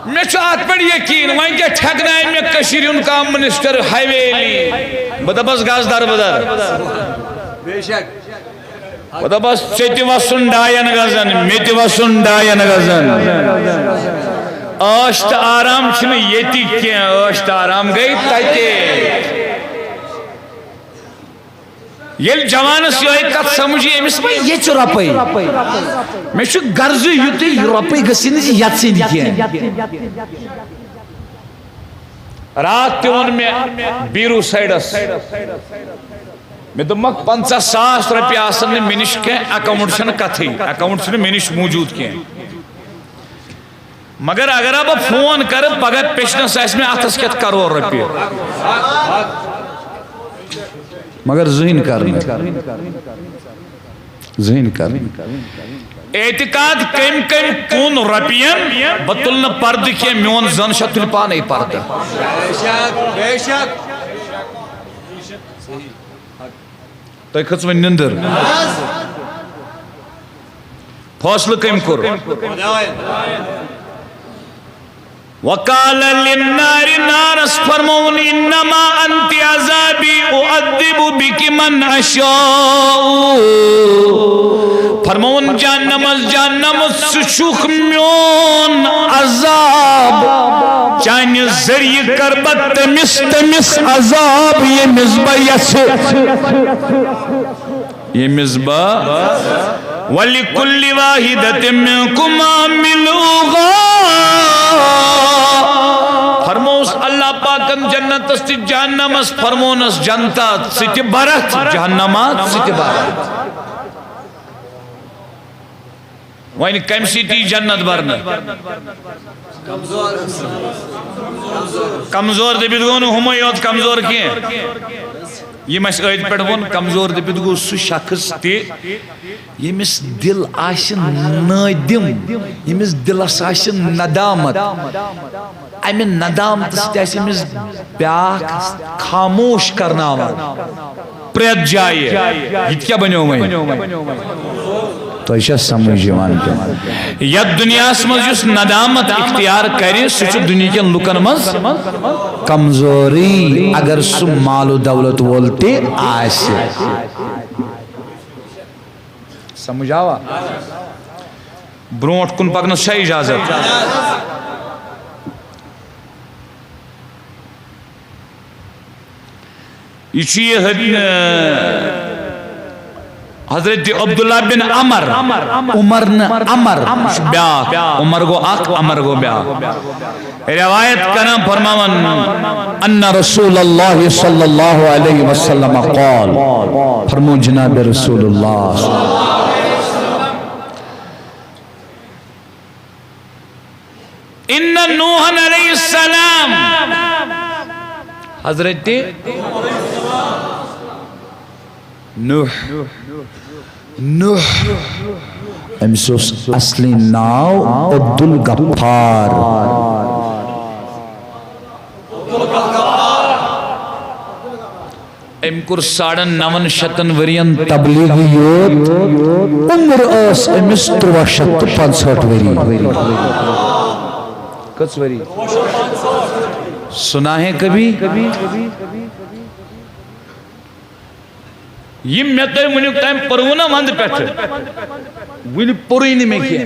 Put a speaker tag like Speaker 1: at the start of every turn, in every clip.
Speaker 1: میں چھو آت پر یقین وائن کیا ٹھیکنا ہے میں کشیر ان کا منسٹر حیویلی بدا بس گاز دار بدار بدا بس چیتی واسن ڈائن گزن میتی واسن ڈائن گزن آشت آرام چھنے یتی کیا آشت آرام گئی تاکہ یہ جوانس یہ کت سمجھی امس میں یہ چھ رپائی میں چھ غرضی یوتی رپائی گسی نہیں یت سے نہیں رات تیون میں بیرو سائڈس میں دمک 50,000 رپی آسن نے منش کے اکاؤنٹ سے کتھی اکاؤنٹ سے منش موجود کے مگر اگر آپ فون کر پگہ پیشن سائس میں آتس کت کروڑ رپی مگر ذہن کرنا ذہن کرنا اعتقاد کم کم کون رپین بطلنا پرد کیا میون زن شتل پانے پرد بے شک تو ایک خطوہ نندر فاصل کم کر وقال للنار نارس فرمون انما انت عذابی اعذب بک من اشاء فرمون جہنم سشوخ میون عذاب چانی ذریع کربت تمس عذاب یہ مزبہ یسو یہ مزبہ وَلِكُلِّ وَاحِدَةٍ مِّنْكُمْ عَامِلُوغَا فرموس اللہ پاکن جنت استی جہنمس فرمونس جنتات ستی برت جہنمات ستی برت وائن کم سیتی جنت برن کمزور دبید گونو ہمیوت کمزور کیے یہ میں عید پڑھ ون کمزور دبید گو سو شخص تی یہ مس دل آشن نادم یہ مس دل آشن ندامت امن ندامت ستی مس بیاک خاموش کرنا پریت جائے یہ کیا بنیو میں تو ایشہ سمجھ جوان کے ید دنیا سمجھ جس ندامت اختیار کرے سچ دنیا کے لکن مز کمزوری اگر سو مال و دولت بولتے آئے سمجھ آوا برونٹ کن پاکنا شاہ اجازت یہ حضرت عبداللہ بن عمر عمر بیاک عمر گو آق عمر گو بیاک روایت کرنا فرماون ان رسول اللہ صلی اللہ علیہ وسلم قال فرمو جناب رسول اللہ ان نوح علیہ السلام حضرت نوح امسوس اصلی ناو عبدالغفار امکر 9.5 ورین تبلیغیوت عمر اس امس 63 وری کس وری سنا ہے کبھی یہ میں تو منیک ٹائم پرونا مند پیٹھ ونی پروینی میں کیا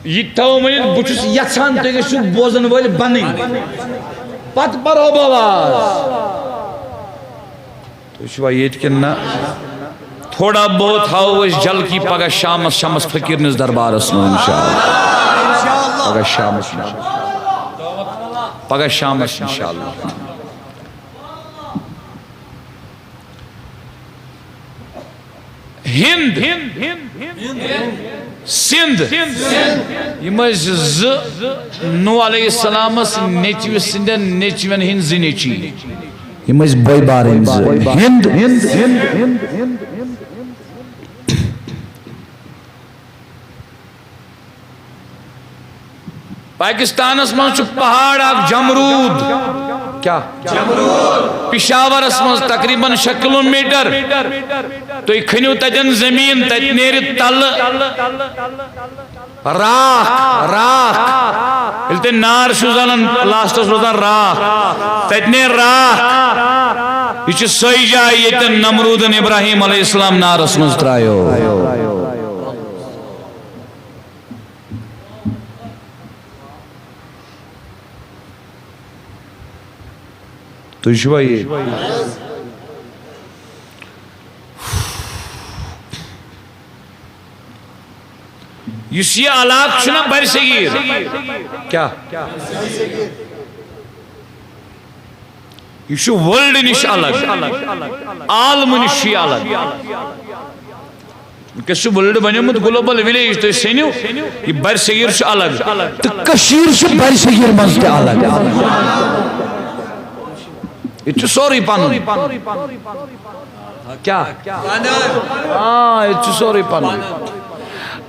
Speaker 1: یہ تو منیک بچس یچان تو گشو بوزن والی بنی پت پرو باواز تو شوائیت کرنا تھوڑا بہت ہاو اس جل کی پگہ شامس فقیر نز دربار اسمو انشاءاللہ پگہ شامس انشاءاللہ ہند سندھ یہ مز نو علیہ السلام نیچوی سندن نیچوین ہند زنیچی یہ مز بوئی بارن ہند پاکستان اسمان چو پہاڑ آگ جمرود کیا پشاور اسمان تقریباً 6 کلومیٹر تو ایک کھنیو تجن زمین تجنیر تل راک راک یل تے نار چھو زالن لاسٹس روزان راک تتنے راک یہ چھ سوئی جائے یہ نمرودن ابراہیم علیہ السلام نارس مز ترائیو تو شوہ یہ یہ علاق چھنا بر صغیر کیا یہ ورلڈ نش الگ عالم نش الگ کس ورلڈ بنیمت گلوبل ولیج تو سنیو یہ بر صغیر چھ الگ تو کشیر چھ بر صغیر مز تے الگ یہ چھ سوری پانون کیا یہ چھ سوری پانون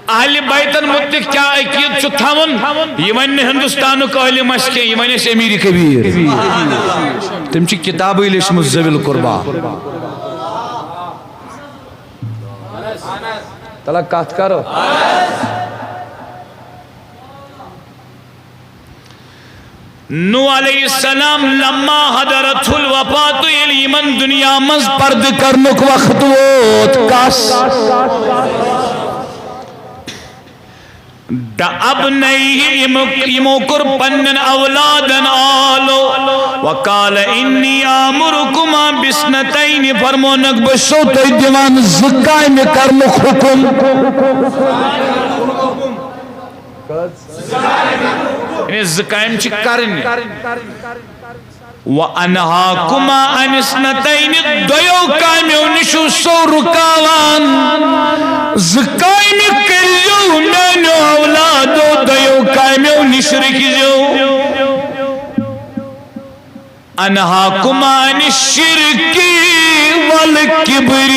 Speaker 1: اہل بیتن متعلق کیا عقید چھ تھاون یہ ون ہندوستانک اہل مشکے یہ ون اس امیر کبیر تم چھ کتابی لیچمت زویل قربا تلا کات کرو نو علیہ السلام لما حضرت الوفات یمن دنیا مز پرد کرنک وقت ووت کس دا اب نہیں یموکر پنن اولادن آلو وقال انی آمرکما بسنتین فرمونک بشو تی دیوان زکائی میں کرنک حکم انہیں زکائم چی کرنی وَأَنْهَاكُمَا عَنِ اثْنَتَيْنِ دویو کامیو نشو سو رکاوان زکائمی کریو نینو اولادو دویو کامیو نشرکی جو أَنْهَاكُمَا عَنِ الشِّرْكِ وَالْكِبْرِ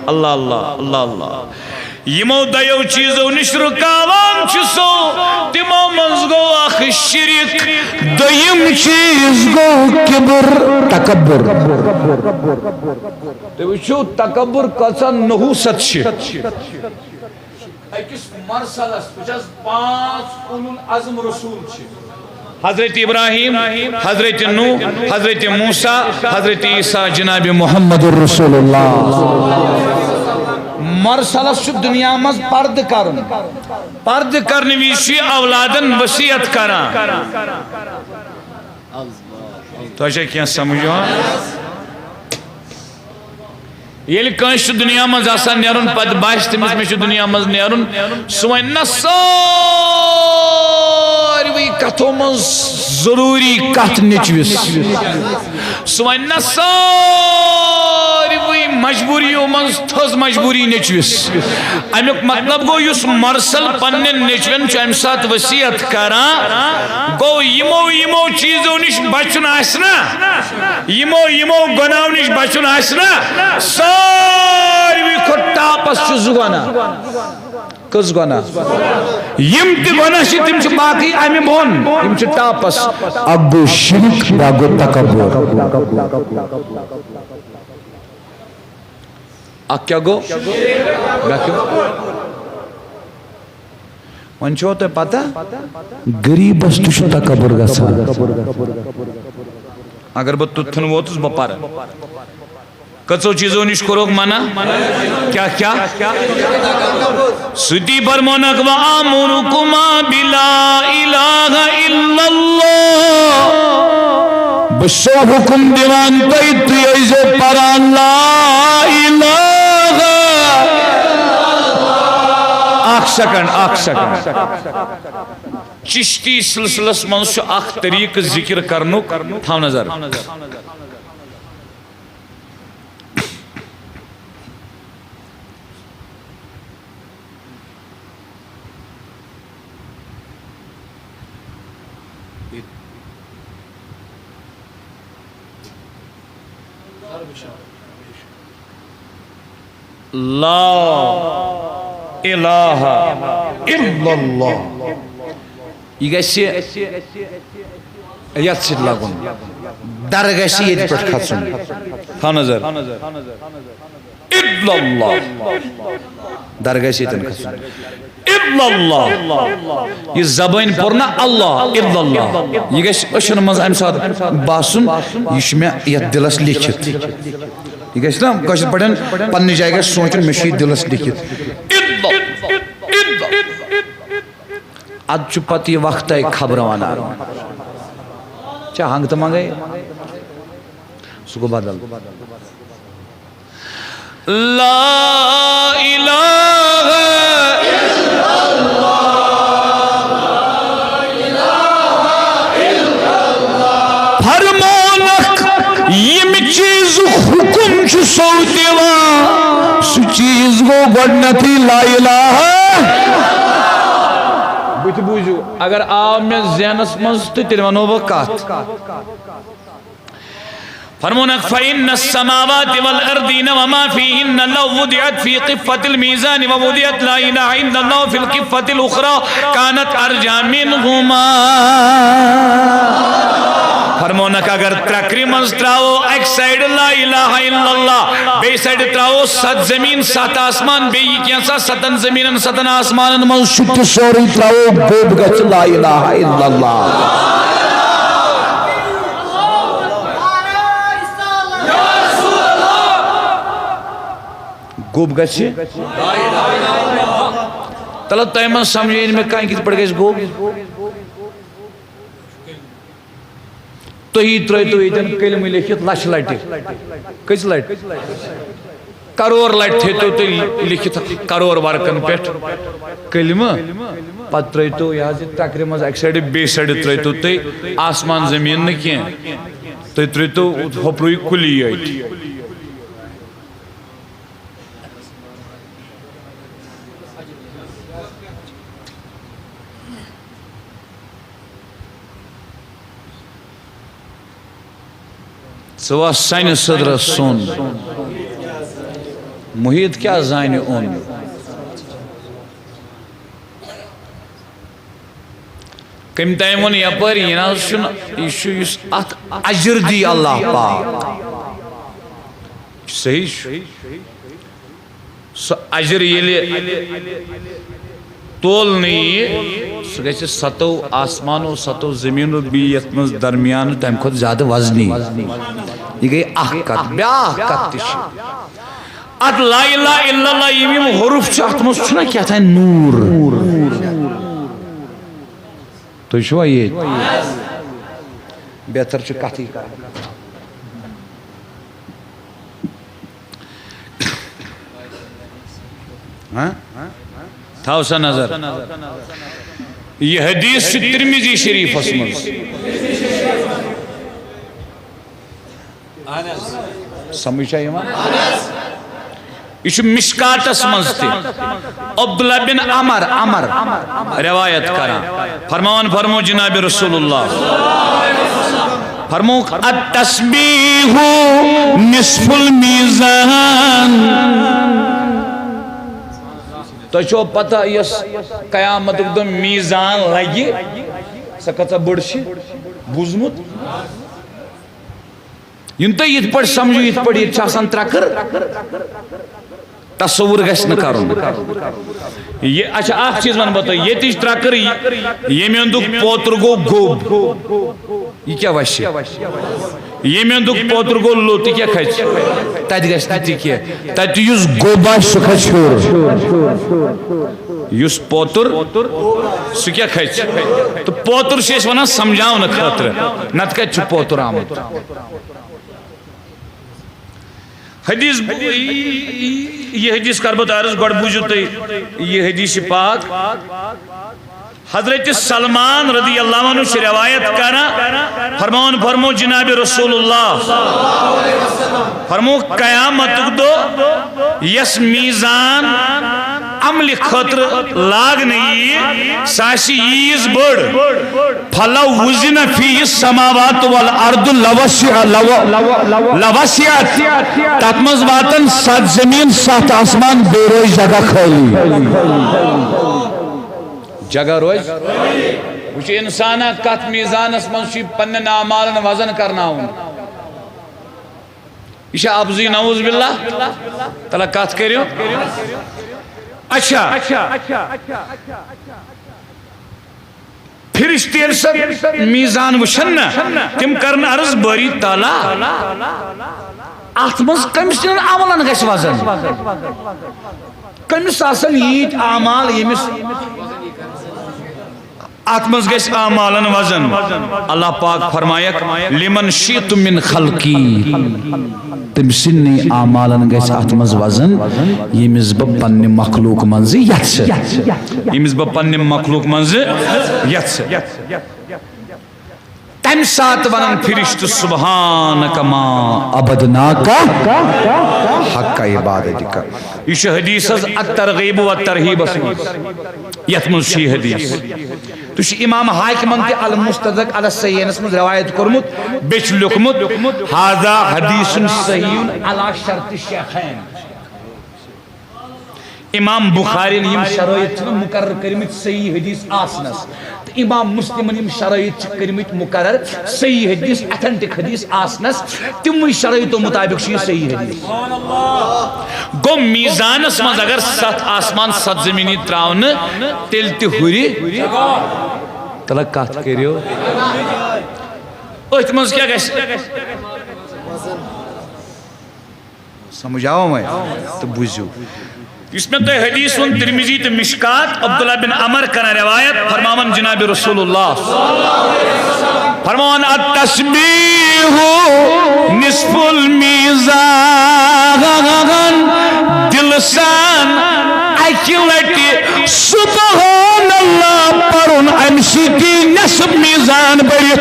Speaker 1: اللہ اللہ اللہ اللہ یمو دیو چیزو نش رکاوان چھسو تمو منز گو اخ شرک دیم چیز گو کبر تکبر تو وچو تکبر کسا نحوست چھ ایکس مرسلس پچاس 5 اولو العظم رسول چھ حضرت ابراہیم حضرت نوح حضرت موسیٰ حضرت عیسیٰ جناب محمد الرسول اللہ مرسلس چھ دنیا مز پرد کرن ویشی اولادن وسیعت کران تو اچھا کیا سمجھو یہ کنش دنیا مز آسان نیرون پد باش تمس میں چھ دنیا مز نیرون سوائن نصاروی کتو مز ضروری کت نچویس سوائن نصاروی مجبوریوں منز تھز مجبوری نچویس امیک مطلب گو یس مرسل پنن نچوین چو امسات وسیعت کران گو یمو چیزو نش بچن آسنا یمو گناو نش بچن آسنا ساروی کھٹا پس چو زگانا کس گنا یم تی گنا چھ تم چھ باقی امی بون یم چھ ٹاپس ابو شرک باگو تکبر کیا گو ون چھو تو پتا غریب اس تو شو تکبر گسا اگر بہ تتھن ووتس بہ پر کچو چیزوں نش کروک مانا کیا ستی برمونک وآمرکما بلا الہ الا اللہ بشو حکم دیوان تیت یزے پران لا الہ آخ سکنڈ چشتی سلسلس منسو آخ طریق ذکر کرنو تھاو نظر لا الہ الا اللہ یہ گیسی یت سید لگن در گیسی یہ پر کھسن تھا نظر الا اللہ درگاہ سیتن کھسن الا اللہ یہ زبان پورنا اللہ الا اللہ یہ گیس اشن مز ام سات باسن یہ میں یہ دلس لکھت یہ گیس نا کشر پڑھن پنہ جائے گیس سوچن میں دلس لکھت اد چھ پتہ یہ وقت ہے خبر وانا چاہ ہنگ تو مانگے اس کو بدل لا الہ الا اللہ فرمانک یم چیز حکم چھ سو دیوان سو چیز گو گوڑنتی لا الہ بُتھ بوجھو اگر آو میں ذہنس مز تو تیل ونو بہ کت فرمونک فَإِنَّ السَّمَاوَاتِ وَالْأَرْضِينَ وَمَا فِيهِنَّ لَوْ وُضِعَتْ فِي قِفَّةِ الْمِيزَانِ وَوُضِعَتْ لَا إِلَهَ إِلَّا اللَّهُ فِي الْقِفَّةِ الْأُخْرَى كَانَتْ أَرْجَى مِنْهُمَا فرمونک اگر ترکری منز تراؤ ایک سائیڈ لا الہ الا اللہ بے سائیڈ تراؤ ست زمین سات آسمان بے یہ کیا سا ستن زمین ستن آسمان منز شکر سوری تراؤ گوب گچ لا الہ الا اللہ گوب گچھ تلت تیمن سمجھے ان میں کہیں کت پڑ گئے اس گوب تو ہی ترائی تو ایدن کلمہ لکھت لچھ لٹی کس لٹ کرور لٹ تھے تو لکھت کرور ورکن پیٹھ کلمہ پت ترائی تو یہاں سے تقریب ایک سائڈ بے سائڈ ترائی تو آسمان زمین نکیں تو ترائی تو ہوپروی کلی آئی سوا سائن صدر سون محیط کیا زائن اون کم تائمون یا پر یہ نا شو یس ات اجر دی اللہ پاک صحیح سو اجر یہ لئے تول نہیں سو گئے ستو آسمان و ستو زمین و بیت مز درمیان تیم خود زیادہ وزنی یہ گئی احکت بیا احکت تشی ات لا الہ الا اللہ یمیم حروف چاہت مز چھنا کیا تھا نور تو شو یہ بہتر چو کہتی ہاں تھاو سا نظر یہ حدیث ترمذی شریف اسمز سمجھا یہ ماں یہ مشکات اسمز تھی عبداللہ بن عمر روایت کرا فرمو جناب رسول اللہ فرمو التسبیح نصف المیزان تو چھو پتہ یس قیامت اکدم میزان لگی سکتا بڑشی بوزمت ینتا یہ پڑھ سمجھو یہ پڑھ یہ چاہسان ترکر تصور گیس نکارون یہ اچھا آخ چیز من بتا یہ تیش ترکر یہ میں اندوک پوتر گو گوب یہ کیا وشی یہ میں اندوک پوتر گو لوتی کیا کھچ تاید گیس نیتی کیا تاید یوز گوبا شکھا چھوڑ یوز پوتر سکیا کھچ تو پوتر شیش ونا سمجھاؤ نکھاتر نت کچھ پوتر آمد حدیث یہ حدیث کربت عرض گوڑ بوجھو تے یہ حدیث پاک حضرت سلمان رضی اللہ عنہ سے روایت کرنا فرمو جناب رسول اللہ فرمو قیامت دو یس میزان عمل خطر لاگ نہیں ساسی یز بڑ فَلَوْ وُزِنَ فِي السَّمَاوَاتُ وَالْأَرْضُ لَوَسِعَتْ تَتْمَز واتن سات زمین سات آسمان بے روی جگہ کھولی جگہ روی وچ انسانا کت میزان اسمان شی پنن اعمالن وزن کرنا ہوں یہ ابزی نعوذ باللہ تلا کات کریو اچھا فرشتین سب میزان وشن تم کرن عرض باری تعالی اتمز کمس عملن گژھِ وزن کمس آسن ییت اعمال یمس اتمز گژھِ اعمالن وزن اللہ پاک فرمایک لمن شئت من خلقی تم سنی اعمالن گژھِ اتمز وزن یمس بہ پنہ مخلوق منز یژھِ یمس بہ پنہ مخلوق منز یژھِ تم سات ونن فرشت سبحانک ما عبدناک حق عبادتک یہ حدیث الترغیب والترہیب یت من چھ حدیث تو امام حاکمن تہ المستدرک علی الصحیحینس من روایت کرمت بیچ لکمت ھذا حدیث صحیح علی شرط الشیخین امام بخاری یم شرائط مقرر کرمت صحیح حدیث آسنس امام مسلم یم شرائط کرمت مقرر صحیح حدیث اتھنٹک حدیث آسنس تم شرائطو مطابق صحیح حدیث گو میزانس مز اگر 7 آسمان 7 زمینی تراؤن تیل تہ ہوری تلک کات کریو ات مز کیا گژھِ سمجھ آو میں تو بوزیو اس میں تو حدیث ان ترمذی تو مشکات عبداللہ بن عمر کا روایت فرماون جناب رسول اللہ فرماون التسبیح نصف المیزان دل سان اکلٹی سبحان اللہ پرن امسی کی نصف میزان بڑی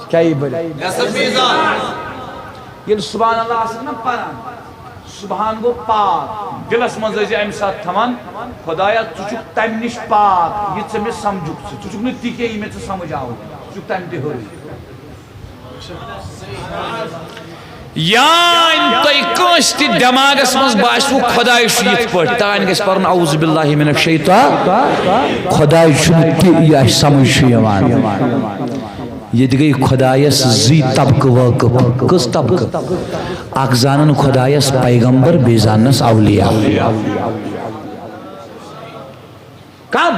Speaker 1: کیا ہی بڑی نصف میزان یہ سبحان اللہ آسان پران سبحان گو پاک دلس مز ام سات تھوان خدایا چک تم نش پاک یہ ژے سمجھک چک نا تی کہ یہ سمجھ آو چک تم تہ ہوئی یا تھی کس تہ دماغس مز باسو خدائی یت پہ تان گھس پرن اعوذ باللہ من الشیطان خدائی یہ سمجھ یہ گئی خدایس زی طبق واقف کس طبق اک زانن خدایس پیغمبر بی زانس اولیاء کم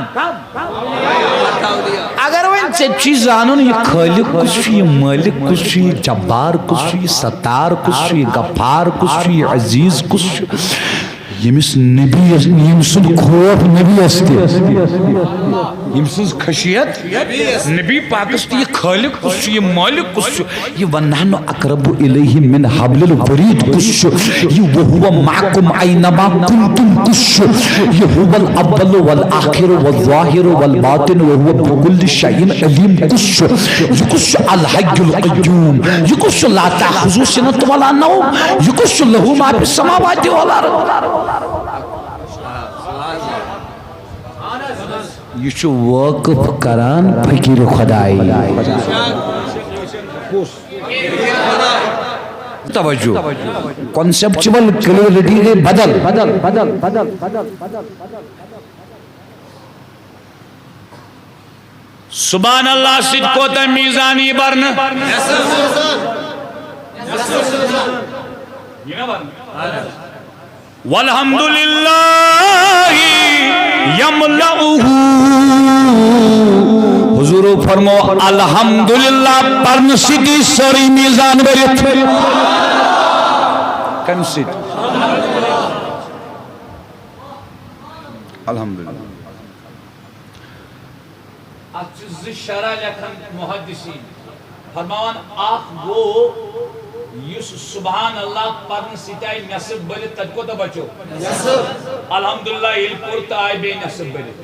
Speaker 1: اگر وین چی زانن یہ خالق کس یہ مالک کس یہ جبار کس یہ ستار کس یہ غفار کس یہ عزیز کس یمس نبی یمسن خوف نبی استی یمسن خشیت نبی پاکست یہ خالق کس یہ مالک کس یہ ونحن اقرب الیہ من حبل الورید کس یہ وہو معکم اینما کنتم کس یہ هو الاول والآخر والظاہر والباطن وهو بكل شيء علیم کس یہ کس الحی القیوم یہ کس لا تأخذ سنة ولا نوم یہ کس له ما فی السماوات والارض یہ واقف کران فقیر خدائی توجہ کنسپچول کلیئرٹی کے بدل سبحان اللہ سید کوتا میزانی برن والحمدللہ یملؤہ حضور فرمو الحمدللہ پرن سیدی سوری میزان بریت کم سید الحمدللہ اچھز شرع لکھن محدثین فرماوان آخ گو یس سبحان اللہ پرن سیتائی نصب بلت تد کو تا بچو الحمدللہ یہ پورتا آئی بے نصب بلت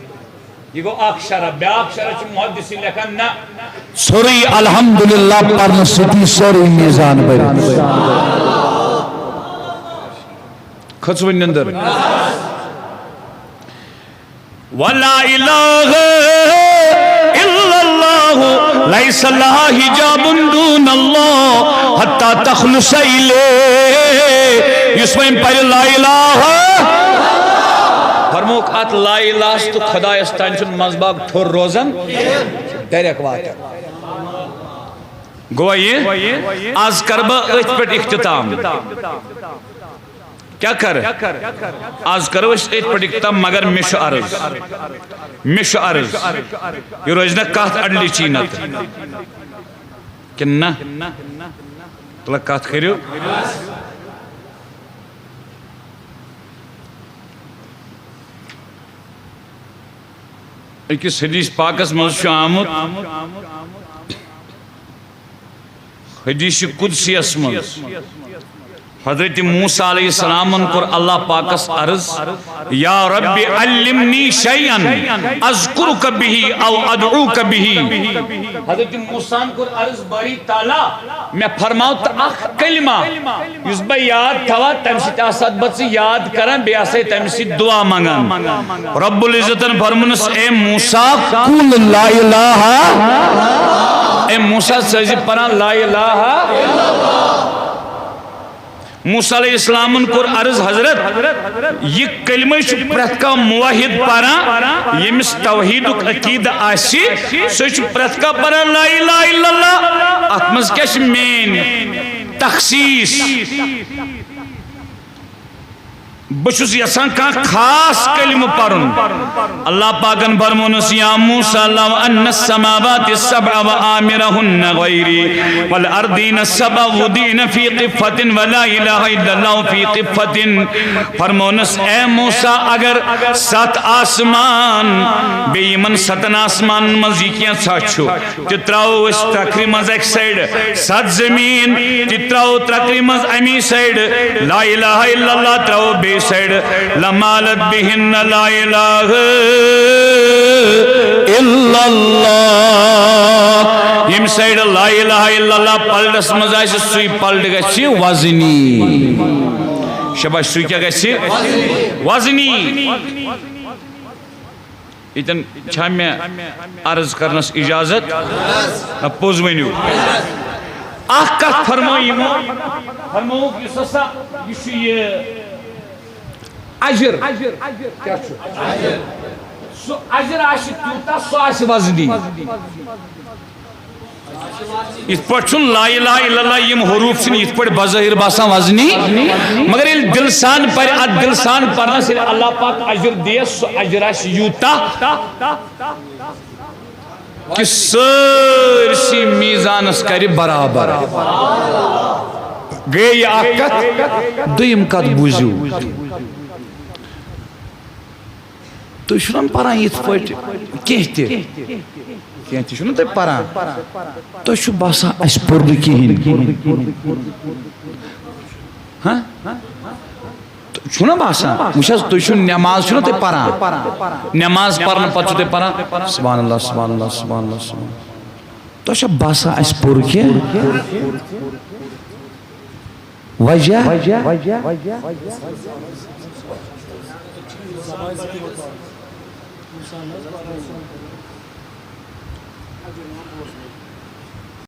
Speaker 1: یہ گو آخ شرع بیاق شرع چھ محدثی لکھن نا سوری الحمدللہ پرن سیتی سوری میزان بلت خطس بن اندر وَلَا إِلَهَ إِلَّا اللَّهُ لَيْسَ لَهَا حِجَابٌ دُونَ اللَّهِ حَتَّى تَخْلُصَ إِلَيْهِ یسمین پر لا الہ فرموک ات لا الہ تو خدا استان چن مزباگ ٹھور روزن ڈائریکٹ وات گوا یہ آز کربا ات پہ اختتام کیا کر آز کرو ات پہ اختتام مگر مش عرض یہ روز نا کات اڈلی چینت کنہ تلا کات کریو اکس حدیث پاکس مز آمد حدیث قدسی اسمز حضرت موسیٰ علیہ السلام کر اللہ پاکس عرض یا رب علمنی شیئن اذکرک بھی او ادعوک بھی حضرت موسیٰ کر عرض باری تعالیٰ میں فرماؤ تا اخ کلمہ یس با یاد تھوا تمسی آساد بچی یاد کرن بے آسائی تمسی دعا مانگن رب العزتن فرمونس اے موسیٰ قول لا الہ اے موسیٰ سجی پران لا الہ موسیٰ علیہ السلام کر عرض حضرت یہ کلمہ پرت کا موحد پارا یمس توحید عقید آسی سوچ پرت کا پارا لا الہ الا اللہ اتمز کیش مین تخصیص بچوس یسان کا خاص کلمہ پارن اللہ پاکن فرمونس یا موسیٰ لو ان السماوات السبع و آمرهن غیری والارضین السبع ودین فی قفت ولا الہ الا اللہ فی قفت فرمونس اے موسیٰ اگر سات آسمان بے یمن ستن آسمان مزی کیا ساچھو تتراؤ اس تکری مز ایک سائڈ سات زمین تتراؤ تکری مز امی سائڈ لا الہ الا اللہ تراؤ بے سائڈ لمالت بہن لا الہ الا اللہ یم سائڈ لا الہ الا اللہ پلڈس مزائی سے سوئی پلڈ گئی وزنی شباش سوئی کیا گئی وزنی ایتن چھا میں عرض کرنس اجازت پوز ونیو آہ کت فرمائی فرماؤ کہ سسا یہ اجر کیا چھو سو اجر آشی تیوتا سو آشی وزنی اس پر چھن لا الہ الا اللہ یم حروف چھن اس پر بظاہر باسا وزنی مگر یہ دلسان پر دلسان پرنا سے اللہ پاک اجر دے سو اجر آشی یوتا کہ سرسی میزان اس کری برابر گئی آکت دویم کت بوزیو تو شنن پران یت پٹ کہتے کہتے شنن تو پران تو شو باسا اس پرد کہین ہاں شنن باسا مشاز تو شن نماز شنن تو پران نماز پرن پچھو تو پران سبحان اللہ سبحان اللہ سبحان اللہ سبحان اللہ تو شو باسا اس پرد کیا وجہ